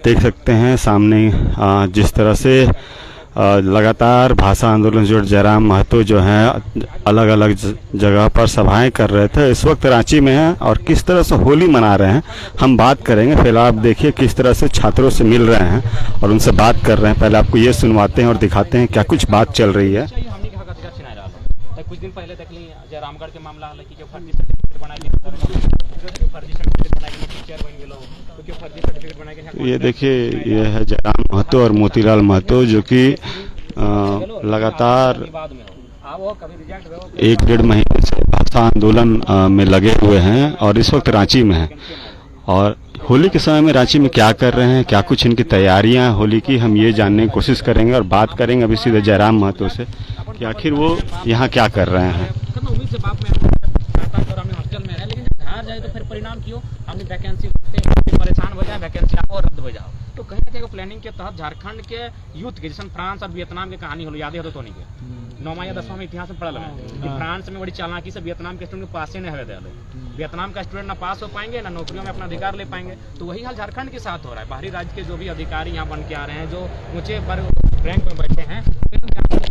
देख सकते हैं सामने जिस तरह से लगातार भाषा आंदोलन जो जयराम महतो जो हैं अलग अलग जगह पर सभाएं कर रहे थे, इस वक्त रांची में हैं और किस तरह से होली मना रहे हैं हम बात करेंगे। फिलहाल आप देखिए किस तरह से छात्रों से मिल रहे हैं और उनसे बात कर रहे हैं। पहले आपको ये सुनवाते हैं और दिखाते हैं क्या कुछ बात चल रही है। कुछ दिन पहले तक जयरामगढ़ के मामला लड़की के फर्जी सर्टिफिकेट बनाए। ये देखिए ये है जयराम महतो और मोतीलाल महतो जो कि लगातार 1-1.5 महीने से भाषा आंदोलन में लगे हुए हैं और इस वक्त रांची में हैं। और होली के समय में रांची में क्या कर रहे हैं, क्या कुछ इनकी तैयारियां होली की, हम ये जानने की कोशिश करेंगे और बात करेंगे अभी सीधे जयराम महतो से कि आखिर वो यहाँ क्या कर रहे हैं। लेकिन घर जाए तो फिर परिणाम क्यों हमने वैकेंसी परेशान हो जाए, वैकेंसी और रद्द हो जाओ। तो कहीं ना कहीं प्लानिंग के तहत झारखंड के यूथ के जैसे फ्रांस और वियतनाम की कहानी हो याद है तो नहीं के 9वां या 10वां में इतिहास में पढ़ा है कि फ्रांस में बड़ी चालाकी से वियतनाम के स्टूडेंट पास ही नहीं हुए थे। वियतनाम का स्टूडेंट ना पास हो पाएंगे ना नौकरियों में अपना अधिकार ले पाएंगे। तो वही हाल झारखंड के साथ हो रहा है। बाहरी राज्य के जो भी अधिकारी यहाँ बन के आ रहे हैं, जो ऊंचे पर रैंक में बैठे हैं,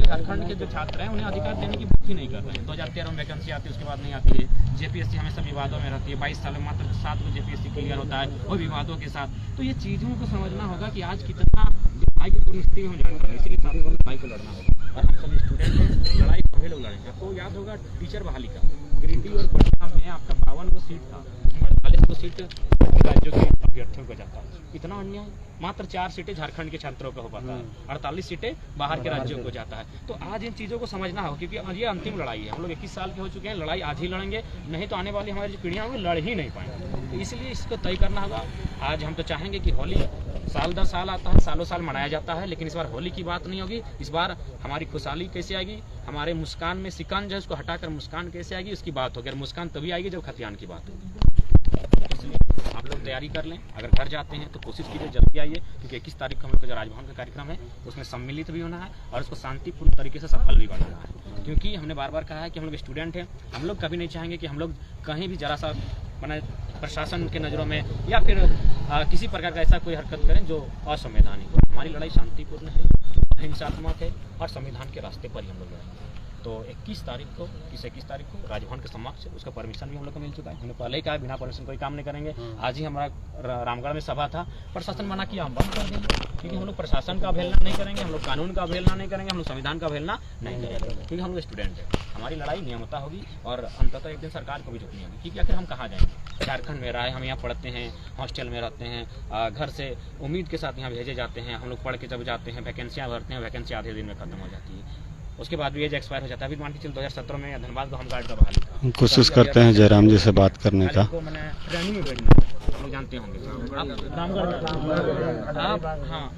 झारखंड के जो छात्र हैं उन्हें अधिकार देने की बात ही नहीं कर रहे हैं। 2013 में वैकेंसी आती है, उसके बाद नहीं आती है। जेपीएससी हमेशा विवादों में रहती है। 22 साल में मात्र 7 को जेपीएससी क्लियर होता है और विवादों के साथ। तो ये चीज़ों को समझना होगा कि आज कितना लड़ाई की पूर्ण स्थिति में हो जाएगा, इसीलिए लड़ाई को लड़ना होगा। और हम सभी स्टूडेंट हैं, लड़ाई को भी लोग लड़ेंगे। आपको याद होगा टीचर बहाली का गिरिडीह और पटना में आपका 52 सीट था, 48 सीट राज्यों के अभ्यर्थियों को जाता। इतना अन्याय, मात्र 4 सीटें झारखंड के छात्रों को हो पाता है, 48 सीटें बाहर के राज्यों को जाता है। तो आज इन चीज़ों को समझना होगा क्योंकि आज ये अंतिम लड़ाई है। हम लोग 21 साल के हो चुके हैं, लड़ाई आज ही लड़ेंगे, नहीं तो आने वाली हमारी जो पीढ़ियाँ होंगी लड़ ही नहीं पाएंगे। तो इसलिए इसको तय करना होगा। आज हम तो चाहेंगे कि होली साल दर साल आता है, सालों साल मनाया जाता है, लेकिन इस बार होली की बात नहीं होगी। इस बार हमारी खुशहाली कैसे आएगी, हमारे मुस्कान में सिकान जो है उसको हटाकर मुस्कान कैसे आएगी उसकी बात होगी। और मुस्कान तभी आएगी जब खतियान की बात होगी। इसलिए आप लोग तैयारी कर लें। अगर घर जाते हैं तो कोशिश कीजिए जल्दी आइए, क्योंकि 21 तारीख को हम लोग का जो राजभवन का कार्यक्रम है उसमें सम्मिलित भी होना है और उसको शांतिपूर्ण तरीके से सफल भी बनाना है। क्योंकि हमने बार बार कहा है कि हम लोग स्टूडेंट हैं, हम लोग कभी नहीं चाहेंगे कि हम लोग कहीं भी जरा सा मैंने प्रशासन के नज़रों में या फिर किसी प्रकार का ऐसा कोई हरकत करें जो असंवैधानिक हो। हमारी लड़ाई शांतिपूर्ण है, अहिंसात्मक है और संविधान के रास्ते पर ही हम लोग लड़ेंगे। तो 21 तारीख को राजभवन के समक्ष उसका परमिशन भी हम लोग को मिल चुका है। हमने पहले ही कहा बिना परमिशन कोई काम नहीं करेंगे। आज ही हमारा रामगढ़ में सभा था, प्रशासन मना किया, हम बंद कर देंगे। क्योंकि हम लोग प्रशासन का अवहेलना नहीं करेंगे, हम लोग कानून का अवहेलना नहीं करेंगे, हम लोग संविधान का अवहेलना नहीं करेंगे। क्योंकि हम लोग स्टूडेंट हैं, हमारी लड़ाई नियमता होगी और अंततः एक दिन सरकार को भी झुकनी होगी। क्योंकि आखिर हम कहाँ जाएंगे, झारखंड में रहा है, हम यहाँ पढ़ते हैं, हॉस्टल में रहते हैं, घर से उम्मीद के साथ यहाँ भेजे जाते हैं। हम लोग पढ़ के जब जाते हैं वैकेंसियाँ भरते हैं, वैकेंसी आधे दिन में खत्म हो जाती है, उसके बाद भी एज एक्सपायर हो जाता है। अभी मान के चल 2017 में धनबाद को हम गार्ड का बहाली कोशिश करते हैं जयराम जी से बात करने का। मैंने ट्रेनिंग में बैठना, लोग जानते होंगे आप रामगढ़।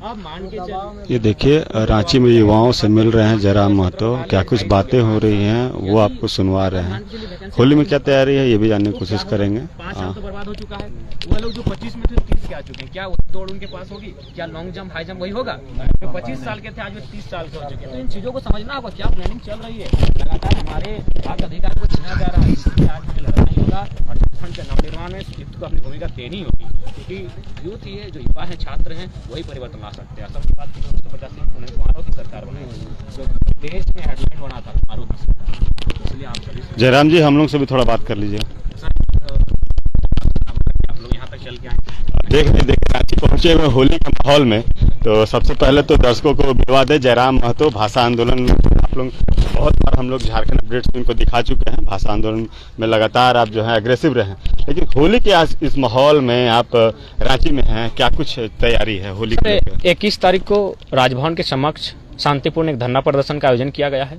आप मान के ये देखिए रांची में युवाओं से मिल रहे हैं जयराम महतो, क्या कुछ बातें हो रही हैं वो आपको सुनवा रहे हैं। होली में क्या तैयारी है ये भी जानने की कोशिश करेंगे। 5 साल तो बर्बाद हो चुका है। वो लोग जो 25 में थे 30 के आ चुके हैं, क्या दौड़ उनके पास होगी, क्या लॉन्ग जंप हाई जंप वही होगा? जो 25 साल के थे आज वो 30 साल के हो चुके हैं। तो इन चीज़ों को समझना होगा, क्या प्लानिंग चल रही है। लगातार हमारे हक अधिकार को छीना जा रहा है, इसलिए आज हमें लड़ना ही होगा और झारखंड के नवनिर्माण में युद्ध को अपनी भूमिका देनी होगी। क्योंकि यूथ ही है, जो युवा है, छात्र हैं, वही परिवर्तन ला सकते हैं। सबसे बात 1950 कुमारों की सरकार बनाई, जो देश में हेडलाइन बना था कुमारों की सरकार। इसलिए आप सभी जयराम जी हम लोग से भी थोड़ा बात कर लीजिए। आप लोग यहाँ तक चल के आए, देख रांची पहुंचे हुए होली के माहौल में। तो सबसे पहले तो दर्शकों को विवाद है जयराम महतो भाषा आंदोलन। आप लोग बहुत बार हम लोग झारखंड अपडेट्स में इनको दिखा चुके हैं, भाषा आंदोलन में लगातार आप जो है एग्रेसिव रहे। लेकिन होली के आज इस माहौल में आप रांची में हैं, क्या कुछ तैयारी है होली के? 21 तारीख को राजभवन के समक्ष शांतिपूर्ण एक धरना प्रदर्शन का आयोजन किया गया है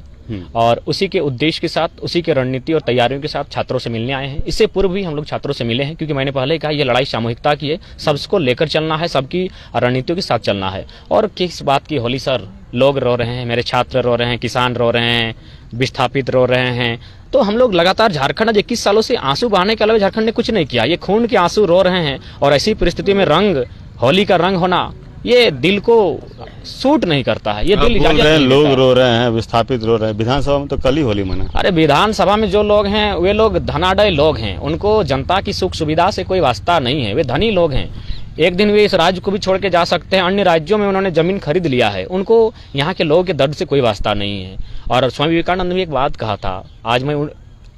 और उसी के उद्देश्य के साथ, उसी के रणनीति और तैयारियों के साथ छात्रों से मिलने आए हैं। इससे पूर्व भी हम लोग छात्रों से मिले हैं, क्योंकि मैंने पहले ही कहा ये लड़ाई सामूहिकता की है, सबको लेकर चलना है, सबकी रणनीतियों के साथ चलना है। और किस बात की होली सर, लोग रो रहे हैं, मेरे छात्र रो रहे हैं, किसान रो रहे हैं, विस्थापित रो रहे हैं। तो हम लोग लगातार झारखंड आज 21 सालों से आंसू बहाने के अलावा झारखंड ने कुछ नहीं किया। ये खून के आंसू रो रहे हैं और ऐसी परिस्थिति में होली का रंग होना ये दिल को सूट नहीं करता है। ये दिल बोल रहे हैं, लोग रो रहे हैं, विस्थापित रो रहे हैं। विधानसभा में तो कल ही होली मना। अरे विधानसभा में जो लोग हैं वे लोग धनाढ्य लोग हैं, उनको जनता की सुख सुविधा से कोई वास्ता नहीं है, वे धनी लोग हैं। एक दिन वे इस राज्य को भी छोड़ के जा सकते हैं। अन्य राज्यों में उन्होंने जमीन खरीद लिया है, उनको यहाँ के लोगों के दर्द से कोई वास्ता नहीं है। और स्वामी विवेकानंद ने एक बात कहा था, आज मैं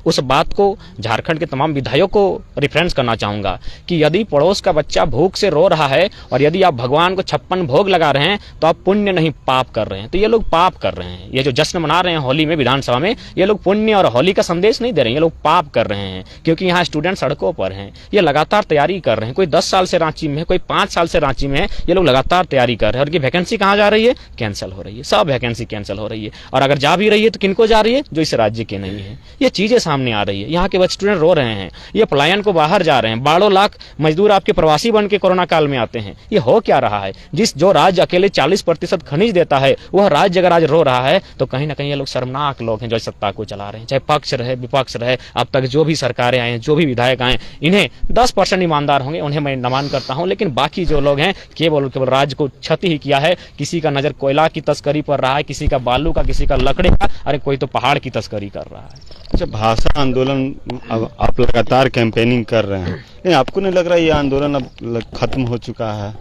उस बात को झारखंड के तमाम विधायकों को रेफरेंस करना चाहूंगा कि यदि पड़ोस का बच्चा भूख से रो रहा है और यदि आप भगवान को 56 भोग लगा रहे हैं तो आप पुण्य नहीं पाप कर रहे हैं। तो ये लोग पाप कर रहे हैं। ये जो जश्न मना रहे हैं होली में विधानसभा में, ये लोग पुण्य और होली का संदेश नहीं दे रहे हैं, ये लोग पाप कर रहे हैं। क्योंकि यहाँ स्टूडेंट सड़कों पर हैं, ये लगातार तैयारी कर रहे हैं। कोई 10 साल से रांची में है, कोई 5 साल से रांची में है, ये लोग लगातार तैयारी कर रहे हैं। और ये वैकेंसी कहाँ जा रही है? कैंसिल हो रही है। सब वैकेंसी कैंसिल हो रही है। और अगर जा भी रही है तो किनको जा रही है? जो इस राज्य के नहीं है। ये चीजें सामने आ रही है। यहाँ के स्टूडेंट रो रहे हैं, ये पलायन को बाहर जा रहे हैं। 12 लाख मजदूर आपके प्रवासी बन के कोरोना काल में आते हैं। ये हो क्या रहा है? जो राज्य अकेले 40% खनिज देता है, वह राज्य अगर आज रो रहा है तो कहीं ना कहीं ये लोग शर्मनाक लोग हैं जो सत्ता को चला रहे हैं। चाहे पक्ष रहे विपक्ष रहे, अब तक जो भी सरकारें आए, जो भी विधायक आए, इन्हें 10% ईमानदार होंगे, उन्हें मैं नमन करता हूं। लेकिन बाकी जो लोग हैं केवल राज्य को क्षति ही किया है। किसी का नजर कोयला की तस्करी पर रहा है, किसी का बालू का, किसी का लकड़ी का, अरे कोई तो पहाड़ की तस्करी कर रहा है। अच्छा, भाषा आंदोलन अब आप लगातार कैंपेनिंग कर रहे हैं, लेकिन आपको नहीं लग रहा ये आंदोलन अब खत्म हो चुका है?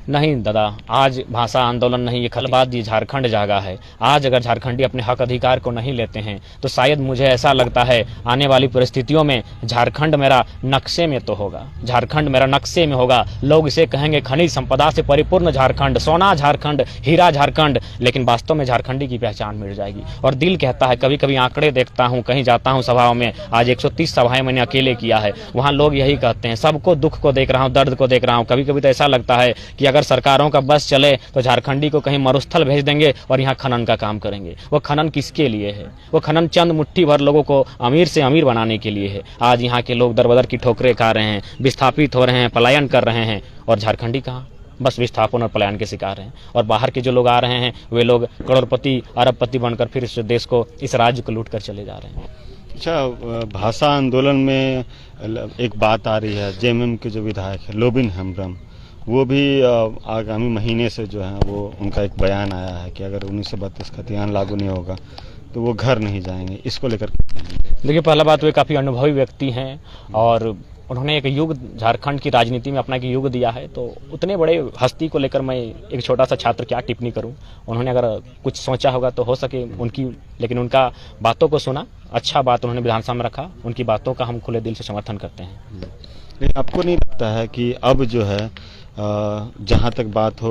नहीं दादा, आज भाषा आंदोलन नहीं, ये खलबात ये झारखंड जागा है। आज अगर झारखंडी अपने हक अधिकार को नहीं लेते हैं तो शायद मुझे ऐसा लगता है आने वाली परिस्थितियों में झारखंड मेरा नक्शे में तो होगा, झारखंड मेरा नक्शे में होगा। लोग इसे कहेंगे खनिज संपदा से परिपूर्ण झारखंड, सोना झारखंड, हीरा झारखंड, लेकिन वास्तव में झारखंडी की पहचान मिट जाएगी। और दिल कहता है, कभी कभी आंकड़े देखता हूँ, कहीं जाता हूँ सभाओं में, आज 130 सभाएं मैंने अकेले किया है, वहाँ लोग यही कहते हैं, सबको दुख को देख रहा हूँ, दर्द को देख रहा हूँ। कभी कभी तो ऐसा लगता है कि अगर सरकारों का बस चले तो झारखंडी को कहीं मरुस्थल भेज देंगे और यहाँ खनन का काम करेंगे। वो खनन किसके लिए है? वो खनन चंद मुट्ठी भर लोगों को अमीर से अमीर बनाने के लिए है। आज यहाँ के लोग दरबदर की ठोकरें खा रहे हैं, विस्थापित हो रहे हैं, पलायन कर रहे हैं, और झारखंडी कहाँ? बस विस्थापन और पलायन के शिकार हैं। और बाहर के जो लोग आ रहे हैं वे लोग करोड़पति अरबपति बनकर फिर इस देश को, इस राज्य को लूट कर चले जा रहे हैं। अच्छा, भाषा आंदोलन में एक बात आ रही है, जेएमएम के जो विधायक है लोबिन हेम्ब्रम, वो भी आगामी महीने से जो है वो उनका एक बयान आया है कि अगर 1932 खतियान लागू नहीं होगा तो वो घर नहीं जाएंगे। इसको लेकर देखिए, पहला बात, वे काफ़ी अनुभवी व्यक्ति हैं और उन्होंने एक युग झारखंड की राजनीति में अपना एक युग दिया है। तो उतने बड़े हस्ती को लेकर मैं एक छोटा सा छात्र क्या टिप्पणी करूं। उन्होंने अगर कुछ सोचा होगा तो हो सके उनकी, लेकिन उनका बातों को सुना, अच्छा बात उन्होंने विधानसभा में रखा, उनकी बातों का हम खुले दिल से समर्थन करते हैं। लेकिन आपको नहीं लगता है कि अब जो है जहाँ तक बात हो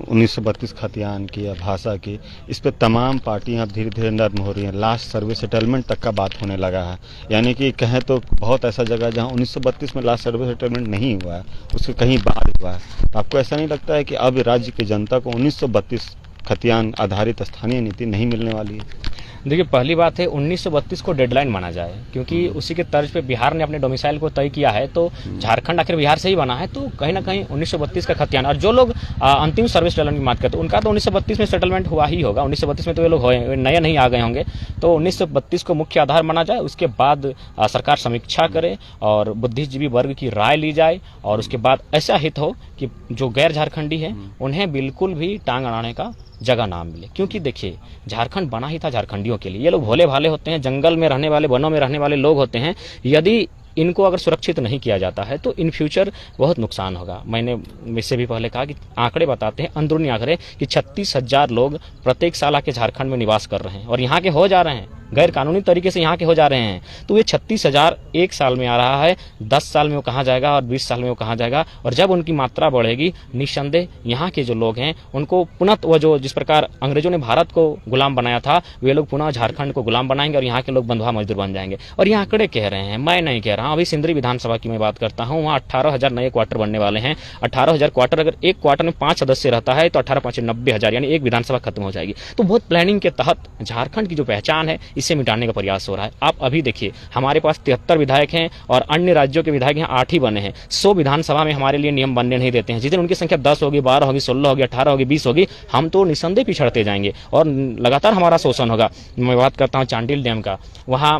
1932 खतियान की या भाषा की, इस पे तमाम पार्टियां अब धीरे धीरे नर्म हो रही हैं, लास्ट सर्विस सेटलमेंट तक का बात होने लगा है। यानी कि कहें तो बहुत ऐसा जगह जहाँ 1932 में लास्ट सर्विस सेटलमेंट नहीं हुआ है, उसके कहीं बाद हुआ है। आपको ऐसा नहीं लगता है कि अब राज्य की जनता को 1932 खतियान आधारित स्थानीय नीति नहीं मिलने वाली है? देखिए, पहली बात है 1932 को डेडलाइन माना जाए, क्योंकि उसी के तर्ज पे बिहार ने अपने डोमिसाइल को तय किया है। तो झारखंड आखिर बिहार से ही बना है, तो कहीं ना कहीं 1932 का खतियान, और जो लोग अंतिम सर्विस सेटलमेंट की बात करते हैं उनका तो 1932 में सेटलमेंट हुआ ही होगा। 1932 में तो ये लोग नए नहीं आ गए होंगे। तो 1932 को मुख्य आधार माना जाए, उसके बाद सरकार समीक्षा करे और बुद्धिजीवी वर्ग की राय ली जाए, और उसके बाद ऐसा हित हो कि जो गैर झारखंडी है उन्हें बिल्कुल भी टांग अड़ाने का जगह ना मिले। क्योंकि देखिए, झारखंड बना ही था झारखंडियों के लिए। ये लोग भोले भाले होते हैं, जंगल में रहने वाले, वनों में रहने वाले लोग होते हैं। यदि इनको अगर सुरक्षित नहीं किया जाता है तो इन फ्यूचर बहुत नुकसान होगा। मैंने इससे भी पहले कहा कि आंकड़े बताते हैं, अंदरूनी आंकड़े, कि 36,000 लोग प्रत्येक साल आके झारखंड में निवास कर रहे हैं और यहाँ के हो जा रहे हैं, गैर कानूनी तरीके से यहाँ के हो जा रहे हैं। तो ये 36,000 एक साल में आ रहा है, 10 साल में वो कहाँ जाएगा और 20 साल में वो कहाँ जाएगा। और जब उनकी मात्रा बढ़ेगी, निस्संदेह यहाँ के जो लोग हैं उनको पुनः वो जो जिस प्रकार अंग्रेजों ने भारत को गुलाम बनाया था, वे लोग पुनः झारखंड को गुलाम बनाएंगे और यहाँ के लोग बंधुआ मजदूर बन जाएंगे। और ये आंकड़े कह रहे हैं, मैं नहीं कह रहा हूँ। अभी सिंदरी विधानसभा की मैं बात करता हूँ, वहाँ 18,000 नए क्वार्टर बनने वाले हैं। 18,000 क्वार्टर, अगर एक क्वार्टर में 5 सदस्य रहता है तो 18×5 90,000, यानी एक विधानसभा खत्म हो जाएगी। तो बहुत प्लानिंग के तहत झारखंड की जो पहचान है इसे मिटाने का प्रयास हो रहा है। आप अभी देखिए, हमारे पास 73 विधायक हैं और अन्य राज्यों के विधायक यहाँ 8 ही बने हैं। 100 विधानसभा में हमारे लिए नियम बनने नहीं देते हैं। जिस दिन उनकी संख्या 10 होगी, 12 होगी, 16 होगी, 18 होगी, 20 होगी, हम तो निस्संदेह पिछड़ते जाएंगे और लगातार हमारा शोषण होगा। मैं बात करता हूँ चांडिल डैम का। वहाँ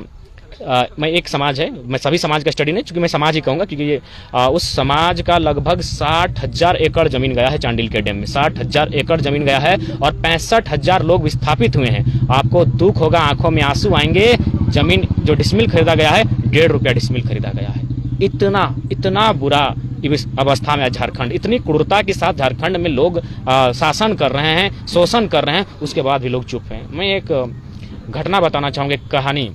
मैं एक समाज है, मैं सभी समाज का स्टडी नहीं, चूंकि मैं समाज ही कहूँगा, क्योंकि ये उस समाज का लगभग 60,000 एकड़ जमीन गया है चांडिल के डैम में। 60,000 एकड़ जमीन गया है और 65,000 लोग विस्थापित हुए हैं। आपको दुख होगा, आंखों में आंसू आएंगे। जमीन जो डिसमिल खरीदा गया है, 1.5 रुपया डिसमिल खरीदा गया है। इतना बुरा अवस्था में है झारखंड। इतनी क्रूरता के साथ झारखंड में लोग शासन कर रहे हैं, शोषण कर रहे हैं, उसके बाद भी लोग चुप हैं। मैं एक घटना बताना चाहूँगा, एक कहानी।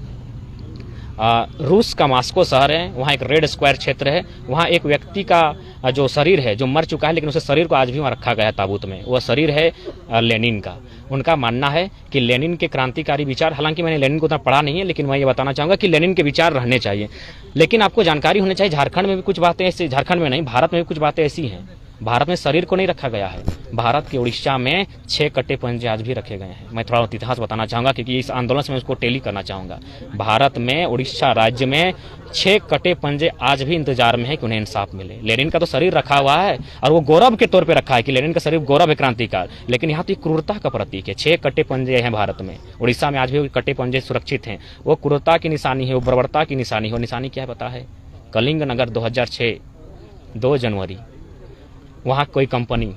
रूस का मास्को शहर है, वहाँ एक रेड स्क्वायर क्षेत्र है। वहाँ एक व्यक्ति का जो शरीर है, जो मर चुका है, लेकिन उसे शरीर को आज भी वहाँ रखा गया है ताबूत में। वह शरीर है लेनिन का। उनका मानना है कि लेनिन के क्रांतिकारी विचार, हालांकि मैंने लेनिन को उतना पढ़ा नहीं है, लेकिन मैं ये बताना चाहूँगा कि लेनिन के विचार रहने चाहिए। लेकिन आपको जानकारी होनी चाहिए, झारखंड में भी कुछ बातें ऐसी, झारखंड में नहीं, भारत में भी कुछ बातें ऐसी हैं। भारत में शरीर को नहीं रखा गया है। भारत के उड़ीसा में 6 कट्टे पंजे आज भी रखे गए हैं। मैं थोड़ा इतिहास बताना चाहूँगा, क्योंकि इस आंदोलन से मैं उसको टेली करना चाहूँगा। भारत में उड़ीसा राज्य में 6 कटे पंजे आज भी इंतजार में है कि उन्हें इंसाफ मिले। लेनिन का तो शरीर रखा हुआ है और वो गौरव के तौर पे रखा है कि लेनिन का शरीर गौरव है क्रांतिकार, लेकिन यहाँ तो क्रूरता का प्रतीक है। 6 कटे पंजे हैं भारत में, उड़ीसा में आज भी कटे पंजे सुरक्षित हैं। वो क्रूरता की निशानी है, वो बर्बरता की निशानी है। वो निशानी क्या है पता है? कलिंग नगर 2006 2 जनवरी, वहाँ कोई कंपनी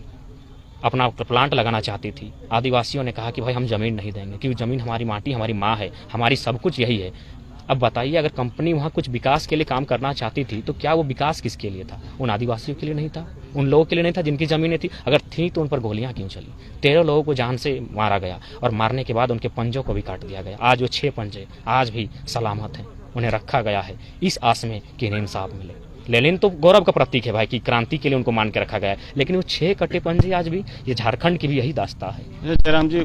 अपना प्लांट लगाना चाहती थी। आदिवासियों ने कहा कि भाई हम ज़मीन नहीं देंगे, क्योंकि ज़मीन हमारी माटी, हमारी माँ है, हमारी सब कुछ यही है। अब बताइए, अगर कंपनी वहाँ कुछ विकास के लिए काम करना चाहती थी तो क्या वो विकास किसके लिए था? उन आदिवासियों के लिए नहीं था, उन लोगों के लिए नहीं था जिनकी ज़मीनें थी। अगर थी तो उन पर गोलियां क्यों चली? 13 लोगों को जान से मारा गया और मारने के बाद उनके पंजों को भी काट दिया गया। आज वो 6 पंजे आज भी सलामत हैं, उन्हें रखा गया है इस आस में कि इन्हें इंसाफ मिले। लेनिन तो गौरव का प्रतीक है भाई, कि क्रांति के लिए उनको मान के रखा गया है, लेकिन वो 6 कटे पंजे आज भी, ये झारखंड की भी यही दास्ता है। जयराम जी,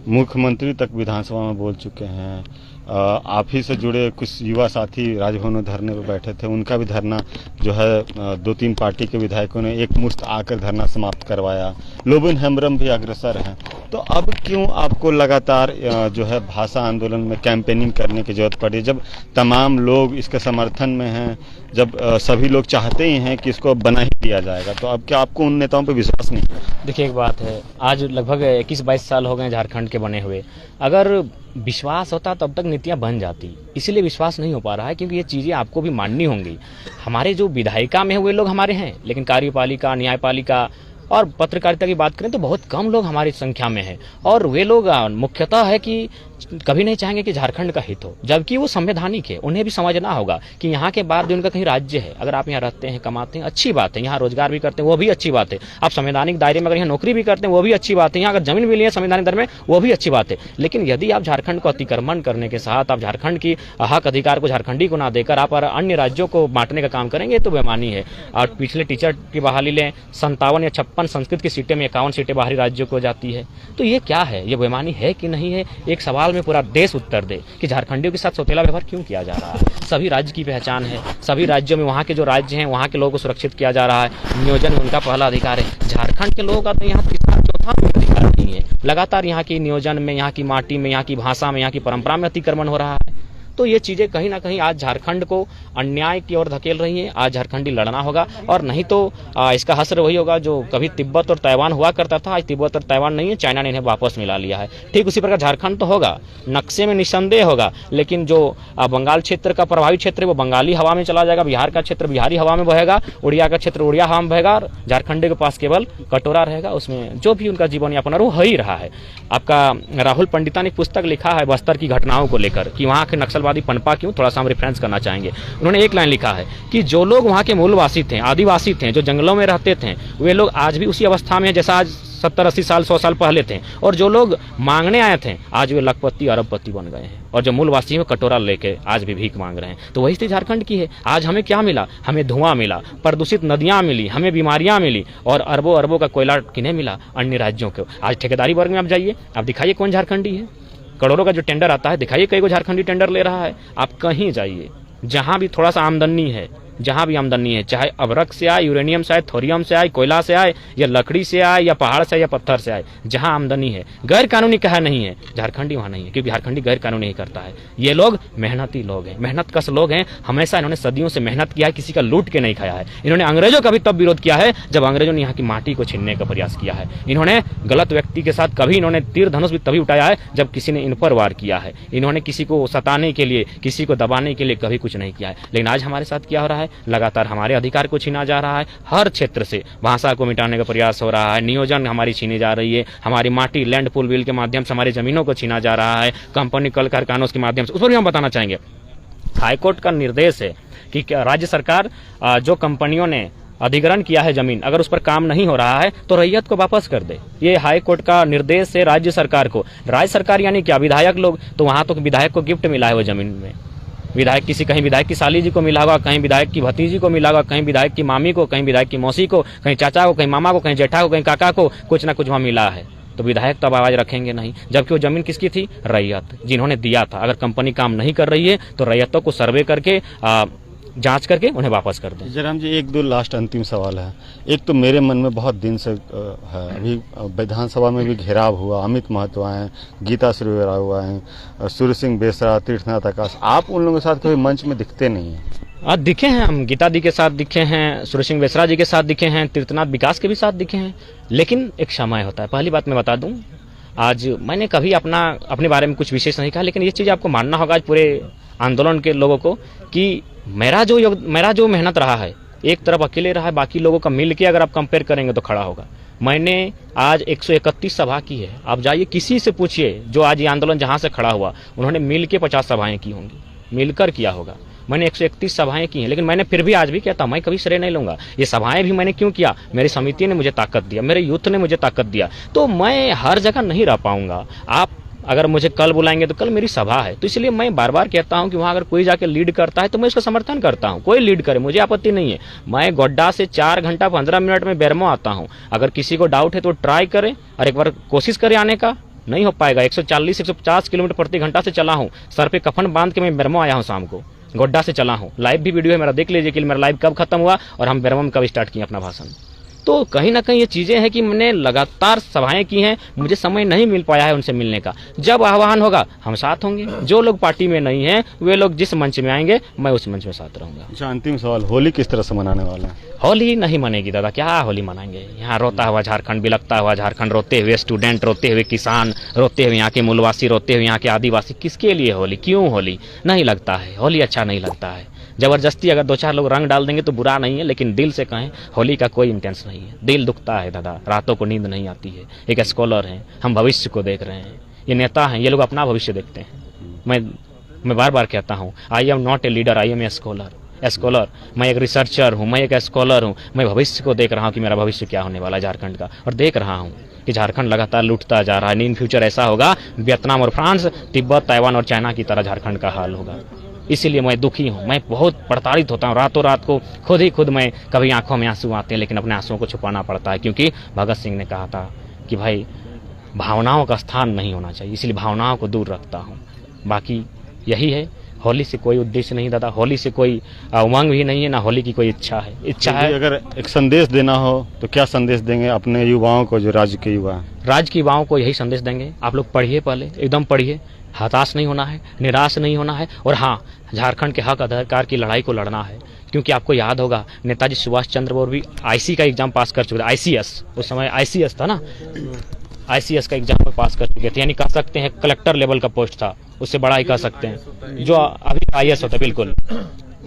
मुख्यमंत्री तक विधानसभा में बोल चुके हैं। आप ही से जुड़े कुछ युवा साथी राजभवन में धरने पर बैठे थे, उनका भी धरना जो है 2-3 पार्टी के विधायकों ने एक मुश्त आकर धरना समाप्त करवाया। लोबिन हेम्ब्रम भी अग्रसर हैं। तो अब क्यों आपको लगातार जो है भाषा आंदोलन में कैंपेनिंग करने की जरूरत पड़ी, जब तमाम लोग इसके समर्थन में हैं, जब सभी लोग चाहते ही हैं कि इसको बना ही दिया जाएगा? तो अब क्या आपको उन नेताओं पर विश्वास नहीं? देखिए, एक बात है, आज लगभग 21-22 साल हो गए झारखंड के बने हुए। अगर विश्वास होता तब तक नीतियां बन जाती, इसीलिए विश्वास नहीं हो पा रहा है, क्योंकि ये चीज़ें आपको भी माननी होंगी। हमारे जो विधायिका में हुए लोग हमारे हैं, लेकिन कार्यपालिका, न्यायपालिका और पत्रकारिता की बात करें तो बहुत कम लोग हमारी संख्या में हैं। और वे लोग मुख्यतः है कि कभी नहीं चाहेंगे कि झारखंड का हित हो, जबकि वो संवैधानिक है। उन्हें भी समझना होगा कि यहाँ के बाद भी उनका कहीं राज्य है। अगर आप यहाँ रहते हैं, कमाते हैं, अच्छी बात है, यहाँ रोजगार भी करते हैं, वो भी अच्छी बात है। आप संवैधानिक दायरे में अगर यहाँ नौकरी भी करते हैं, वो भी अच्छी बात है। यहाँ अगर जमीन भी लिए संवैधानिक दर में, वो भी अच्छी बात है। लेकिन यदि आप झारखंड को अतिक्रमण करने के साथ आप झारखंड की हक अधिकार को झारखंडी को ना देकर आप अन्य राज्यों को बांटने का काम करेंगे तो बेमानी है। और पिछले टीचर की बहाली लें, 57 या 56 संस्कृत की सीटें में 51 सीटें बाहरी राज्यों को जाती है। तो ये क्या है? ये बेमानी है कि नहीं है? एक सवाल में पूरा देश उत्तर दे कि झारखंडियों के साथ सौतेला व्यवहार क्यों किया जा रहा है। सभी राज्य की पहचान है, सभी राज्यों में वहाँ के जो राज्य हैं वहाँ के लोगों को सुरक्षित किया जा रहा है। नियोजन में उनका पहला अधिकार है। झारखंड के लोगों का तो यहाँ तीसरा चौथा अधिकार नहीं है। लगातार यहाँ की नियोजन में, यहाँ की माटी में, यहाँ की भाषा में, यहाँ की परंपरा में अतिक्रमण हो रहा है। तो ये चीज़ें कहीं ना कहीं आज झारखंड को अन्याय की ओर धकेल रही हैं। आज झारखंडी लड़ना होगा, और नहीं तो इसका हश्र वही होगा जो कभी तिब्बत और ताइवान हुआ करता था। आज तिब्बत और ताइवान नहीं है, चाइना ने इन्हें वापस मिला लिया है। ठीक उसी प्रकार झारखंड तो होगा, नक्शे में निस्संदेह होगा, लेकिन जो बंगाल क्षेत्र का प्रभावित क्षेत्र है वो बंगाली हवा में चला जाएगा, बिहार का क्षेत्र बिहारी हवा में बहेगा, उड़िया का क्षेत्र उड़िया हवा में बहेगा, और झारखंड के पास केवल कटोरा रहेगा, उसमें जो भी उनका जीवन यापन हो ही रहा है। आपका राहुल पंडिता ने पुस्तक लिखा है बस्तर की घटनाओं को लेकर कि वहाँ के नक्सलवादी पनपा क्यों, थोड़ा सा हम रेफरेंस करना चाहेंगे। उन्होंने एक लाइन लिखा है कि जो लोग वहाँ के मूलवासी थे, आदिवासी थे, जो जंगलों में रहते थे, वे लोग आज भी उसी अवस्था में है जैसा आज 70-80 साल 100 साल पहले थे। और जो लोग मांगने आए थे आज वे लखपति अरबपति बन गए हैं, और जो मूलवासी में कटोरा लेके आज भी भीख मांग रहे हैं। तो वही स्थिति झारखंड की है। आज हमें क्या मिला? हमें धुआं मिला, प्रदूषित नदियां मिली, हमें बीमारियां मिली, और अरबों अरबों का कोयला किन्हें मिला? अन्य राज्यों को। आज ठेकेदारी वर्ग में आप जाइए, आप दिखाइए कौन झारखंडी है। करोड़ों का जो टेंडर आता है, दिखाइए कई को झारखंडी टेंडर ले रहा है। आप कहीं जाइए, जहां भी थोड़ा सा आमदनी है, जहां भी आमदनी है, चाहे अभ्रक से आए, यूरेनियम से आए, थोरियम से आए, कोयला से आए, या लकड़ी से आए, या पहाड़ से आए, या पत्थर से आए, जहां आमदनी है, गैर कानूनी कहा नहीं है, झारखंडी वहां नहीं है, क्योंकि झारखंडी गैर कानूनी ही करता है। ये लोग मेहनती लोग हैं, मेहनत कश लोग हैं। हमेशा इन्होंने सदियों से मेहनत किया है, किसी का लूट के नहीं खाया है। इन्होंने अंग्रेजों का भी तब विरोध किया है जब अंग्रेजों ने यहाँ की माटी को छीनने का प्रयास किया है। इन्होंने गलत व्यक्ति के साथ कभी, इन्होंने तीर धनुष भी तभी उठाया है जब किसी ने इन पर वार किया है। इन्होंने किसी को सताने के लिए, किसी को दबाने के लिए कभी कुछ नहीं किया है। लेकिन आज हमारे साथ क्या हो रहा है? लगातार हमारे अधिकार को छीना जा रहा है। हर क्षेत्र से भाषा को मिटाने का प्रयास हो रहा है, नियोजन हमारी छीनी जा रही है, हमारी माटी लैंड पूल बिल के माध्यम से हमारी जमीनों को छीना जा रहा है, कंपनी कल कारखानों के माध्यम से। उस पर भी हम बताना चाहेंगे, हाईकोर्ट का निर्देश है कि कि क्या राज्य सरकार जो कंपनियों ने अधिग्रहण किया है जमीन, अगर उस पर काम नहीं हो रहा है तो रैयत को वापस कर दे। ये हाई कोर्ट का निर्देश है राज्य सरकार को। राज्य सरकार यानी क्या, विधायक लोग, तो वहां तो विधायक को गिफ्ट मिला है वो जमीन में। विधायक कहीं विधायक की साली जी को मिला होगा, कहीं विधायक की भतीजी को मिला होगा, कहीं विधायक की मामी को, कहीं विधायक की मौसी को, कहीं चाचा को, कहीं मामा को, कहीं जेठा को, कहीं काका को, कुछ ना कुछ वहां मिला है। तो विधायक तब आवाज रखेंगे नहीं, जबकि वो जमीन किसकी थी? रैयत, जिन्होंने दिया था। अगर कंपनी काम नहीं कर रही है तो रैयतों को सर्वे करके जांच करके उन्हें वापस कर दें। जयराम जी, एक दो लास्ट अंतिम सवाल है। एक तो मेरे मन में बहुत दिन से है, अभी विधानसभा में भी घेराव हुआ, अमित महतो आए, गीता श्रीवेरा हुआ है, सूर्य सिंह बेसरा, तीर्थनाथ आकाश, आप उन लोगों के साथ कभी मंच में दिखते नहीं हैं। दिखे हैं, हम गीता दी के साथ दिखे हैं, सूर्य सिंह बेसरा जी के साथ दिखे हैं, तीर्थनाथ विकास के भी साथ दिखे हैं, लेकिन एक समय होता है। पहली बात मैं बता दूं, आज मैंने कभी अपने बारे में कुछ विशेष नहीं कहा, लेकिन ये चीज़ आपको मानना होगा आज पूरे आंदोलन के लोगों को कि मेरा जो मेहनत रहा है, एक तरफ अकेले रहा है, बाकी लोगों का मिल के अगर आप कंपेयर करेंगे तो खड़ा होगा। मैंने आज 131 सभा की है। आप जाइए किसी से पूछिए जो आज ये आंदोलन जहां से खड़ा हुआ, उन्होंने मिल के 50 सभाएं की होंगी, मिलकर किया होगा। मैंने 131 सभाएं की हैं, लेकिन मैंने फिर भी आज भी कहता मैं कभी श्रेय नहीं लूंगा। ये सभाएं भी मैंने क्यों किया? मेरी समिति ने मुझे ताकत दिया, मेरे यूथ ने मुझे ताकत दिया। तो मैं हर जगह नहीं रह पाऊंगा। आप अगर मुझे कल बुलाएंगे तो कल मेरी सभा है, तो इसलिए मैं बार बार कहता हूं कि वहां अगर कोई जाके लीड करता है तो मैं उसका समर्थन करता हूं। कोई लीड करे, मुझे आपत्ति नहीं है। मैं गोड्डा से 4 घंटा 15 मिनट में बेरमो आता हूं। अगर किसी को डाउट है तो ट्राई करे और एक बार कोशिश करे आने का। नहीं हो पाएगा। 140-150 किलोमीटर प्रति घंटा से चला हूं। सर पे कफन बांध के मैं बेरमो आया हूं, शाम को गोड्डा से चला हूं। लाइव भी वीडियो है मेरा, देख लीजिए कि मेरा लाइव कब खत्म हुआ और हम बेरमो में कब स्टार्ट किए अपना भाषण। तो कहीं ना कहीं ये चीजें हैं कि मैंने लगातार सभाएं की हैं, मुझे समय नहीं मिल पाया है उनसे मिलने का। जब आह्वान होगा हम साथ होंगे। जो लोग पार्टी में नहीं हैं वे लोग जिस मंच में आएंगे मैं उस मंच में साथ रहूंगा। अच्छा, अंतिम सवाल, होली किस तरह से मनाने वाले हैं? होली नहीं मनेगी दादा, क्या होली मनाएंगे? यहाँ रोता हुआ झारखंड, बिलखता हुआ झारखंड, रोते हुए स्टूडेंट, रोते हुए किसान, रोते हुए यहाँ के मूलवासी, रोते हुए यहाँ के आदिवासी। किसके लिए होली? क्यों होली? नहीं लगता है, होली अच्छा नहीं लगता है। जबरदस्ती अगर 2-4 लोग रंग डाल देंगे तो बुरा नहीं है, लेकिन दिल से कहें होली का कोई इंटेंस नहीं है। दिल दुखता है दादा, रातों को नींद नहीं आती है। एक स्कॉलर हैं, हम भविष्य को देख रहे हैं। ये नेता हैं, ये लोग अपना भविष्य देखते हैं। मैं बार बार कहता हूँ, I am not a leader, I am a scholar. मैं एक रिसर्चर हूँ, मैं एक स्कॉलर हूँ। मैं भविष्य को देख रहा हूँ कि मेरा भविष्य क्या होने वाला है झारखंड का, और देख रहा हूँ कि झारखंड लगातार लूटता जा रहा है। इन फ्यूचर ऐसा होगा वियतनाम और फ्रांस, तिब्बत, ताइवान और चाइना की तरह झारखंड का हाल होगा। इसीलिए मैं दुखी हूँ, मैं बहुत प्रताड़ित होता हूँ। रातों रात को खुद मैं कभी आंखों में आंसू आते हैं, लेकिन अपने आंसुओं को छुपाना पड़ता है, क्योंकि भगत सिंह ने कहा था कि भाई भावनाओं का स्थान नहीं होना चाहिए, इसलिए भावनाओं को दूर रखता हूँ। बाकी यही है, होली से कोई उद्देश्य नहीं दादा, होली से कोई उमंग भी नहीं है, ना होली की कोई इच्छा है। अगर एक संदेश देना हो तो क्या संदेश देंगे अपने युवाओं को, जो राज्य के युवा हैं? राज्य के युवाओं को यही संदेश देंगे, आप लोग पढ़िए, पहले एकदम पढ़िए, हताश नहीं होना है, निराश नहीं होना है, और हाँ, झारखंड के हक अधिकार की लड़ाई को लड़ना है। क्योंकि आपको याद होगा नेताजी सुभाष चंद्र बोस भी आईसी का एग्जाम पास कर चुके थे। आईसीएस, उस समय आईसीएस था ना, आईसीएस का एग्जाम पास कर चुके थे, यानी कह सकते हैं कलेक्टर लेवल का पोस्ट था, उससे बड़ा ही कह सकते हैं, जो अभी आईएएस होता है बिल्कुल।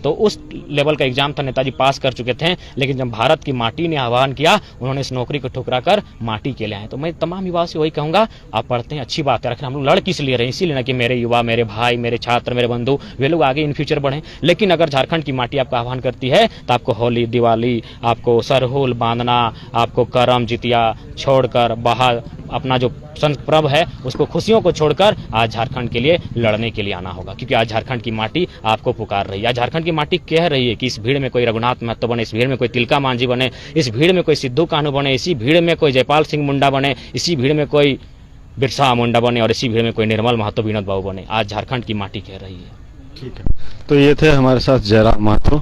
तो उस लेवल का एग्जाम था, नेताजी पास कर चुके थे। लेकिन जब भारत की माटी ने आह्वान किया, उन्होंने इस नौकरी को ठुकरा कर माटी के लिए आए। तो मैं तमाम युवाओं से वही कहूंगा, आप पढ़ते हैं, अच्छी बात है, लेकिन हम लोग लड़ किस लिए रहे? इसीलिए ना कि मेरे युवा, मेरे भाई, मेरे छात्र, मेरे बंधु, वे लोग आगे इन फ्यूचर बढ़े। लेकिन अगर झारखंड की माटी आपका आह्वान करती है तो आपको होली, दिवाली, आपको सरहुल बांधना, आपको करम जितिया छोड़कर, बाहर अपना जो संत पर्व है उसको, खुशियों को छोड़कर आज झारखंड के लिए लड़ने के लिए आना होगा। क्योंकि आज झारखंड की माटी आपको पुकार रही है। आज झारखंड की माटी कह रही है कि इस भीड़ में कोई रघुनाथ महतो बने, इस भीड़ में कोई तिलका मांझी बने, इस भीड़ में कोई सिद्धू कान्हू बने, इसी भीड़ में कोई जयपाल सिंह मुंडा बने, इसी भीड़ में कोई बिरसा मुंडा बने, और इसी भीड़ में कोई निर्मल महतो, विनोद बाबू बने। आज झारखंड की माटी कह रही है। ठीक है, तो ये थे हमारे साथ जयराम महतो,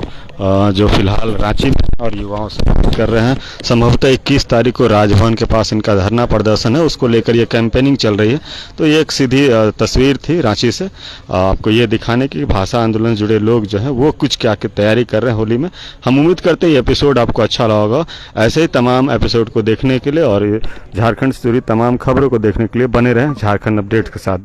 जो फिलहाल रांची में और युवाओं से बात कर रहे हैं। संभवतः 21 तारीख को राजभवन के पास इनका धरना प्रदर्शन है, उसको लेकर ये कैंपेनिंग चल रही है। तो ये एक सीधी तस्वीर थी रांची से, आपको ये दिखाने की भाषा आंदोलन से जुड़े लोग जो है वो कुछ क्या की तैयारी कर रहे हैं होली में। हम उम्मीद करते हैं ये एपिसोड आपको अच्छा लगा होगा। ऐसे ही तमाम एपिसोड को देखने के लिए और झारखंड से जुड़ी तमाम खबरों को देखने के लिए बने रहें झारखंड अपडेट के साथ।